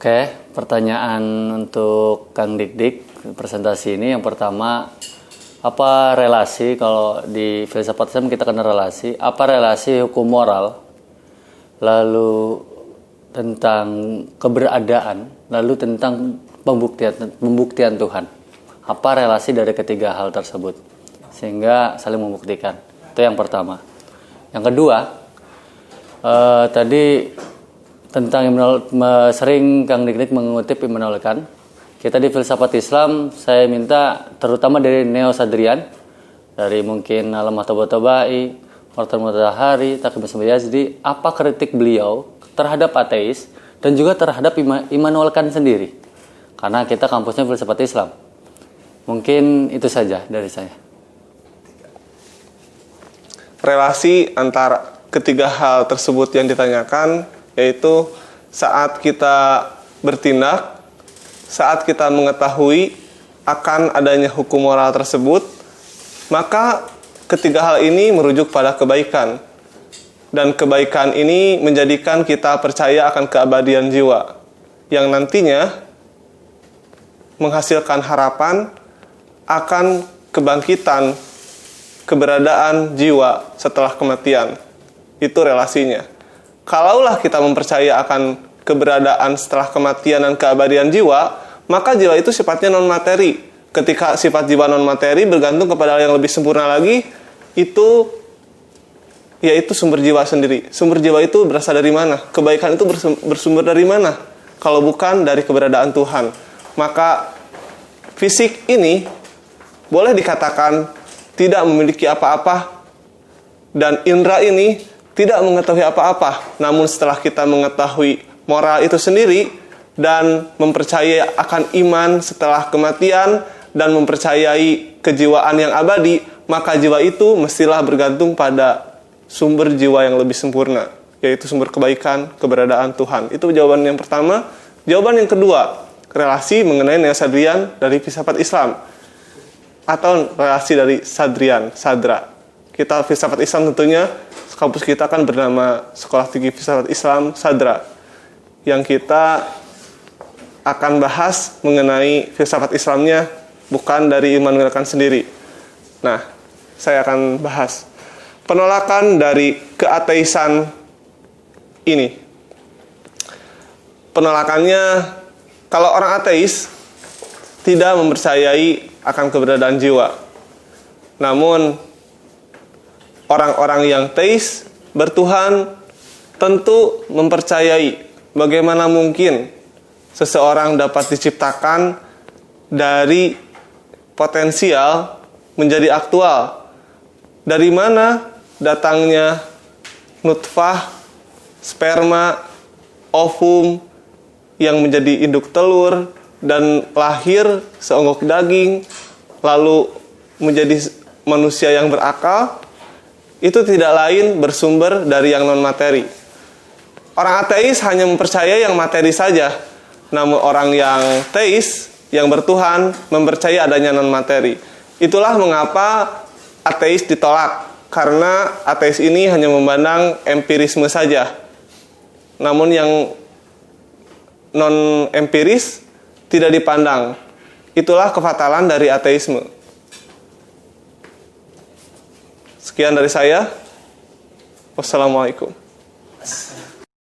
Oke, pertanyaan untuk Kang Dik-Dik presentasi ini. Yang pertama, apa relasi, kalau di filsafat Islam kita kenal relasi, apa relasi hukum moral, lalu tentang keberadaan, lalu tentang pembuktian Tuhan. Apa relasi dari ketiga hal tersebut sehingga saling membuktikan? Itu yang pertama. Yang kedua, tadi tentang sering Kang Dik-Dik mengutip Immanuel Kant. Kita di filsafat Islam, saya minta terutama dari Neo Sadrian, dari mungkin Alam At-Tabatabai, Martin Mutahari, Taqi Yazdi, apa kritik beliau terhadap ateis dan juga terhadap Immanuel Kant sendiri? Karena kita kampusnya filsafat Islam. Mungkin itu saja dari saya. Relasi antara ketiga hal tersebut yang ditanyakan, yaitu saat kita bertindak, saat kita mengetahui akan adanya hukum moral tersebut, maka ketiga hal ini merujuk pada kebaikan. Dan kebaikan ini menjadikan kita percaya akan keabadian jiwa, yang nantinya menghasilkan harapan akan kebangkitan keberadaan jiwa setelah kematian. Itu relasinya. Kalaulah kita mempercaya akan keberadaan setelah kematian dan keabadian jiwa, maka jiwa itu sifatnya non-materi. Ketika sifat jiwa non-materi bergantung kepada hal yang lebih sempurna lagi, itu yaitu sumber jiwa sendiri. Sumber jiwa itu berasal dari mana? Kebaikan itu bersumber dari mana? Kalau bukan dari keberadaan Tuhan. Maka fisik ini boleh dikatakan tidak memiliki apa-apa, dan indera ini tidak mengetahui apa-apa. Namun setelah kita mengetahui moral itu sendiri dan mempercayai akan iman setelah kematian dan mempercayai kejiwaan yang abadi, maka jiwa itu mestilah bergantung pada sumber jiwa yang lebih sempurna, yaitu sumber kebaikan, keberadaan Tuhan. Itu jawaban yang pertama. Jawaban yang kedua, relasi mengenai Neo Sadrian dari filsafat Islam, atau relasi dari Sadra. Kita filsafat Islam tentunya, kampus kita kan bernama Sekolah Tinggi Filsafat Islam Sadra, yang kita akan bahas mengenai filsafat Islamnya bukan dari Immanuel Kant sendiri. Nah, saya akan bahas penolakan dari keateisan ini. Penolakannya, kalau orang ateis tidak mempercayai akan keberadaan jiwa. Namun orang-orang yang teis bertuhan tentu mempercayai bagaimana mungkin seseorang dapat diciptakan dari potensial menjadi aktual. Dari mana datangnya nutfah, sperma, ovum yang menjadi induk telur dan lahir seonggok daging, lalu menjadi manusia yang berakal. Itu tidak lain bersumber dari yang non-materi. Orang ateis hanya mempercayai yang materi saja. Namun orang yang teis, yang bertuhan, mempercayai adanya non-materi. Itulah mengapa ateis ditolak. Karena ateis ini hanya memandang empirisme saja. Namun yang non-empiris tidak dipandang. Itulah kefatalan dari ateisme. Sekian dari saya. Wassalamualaikum.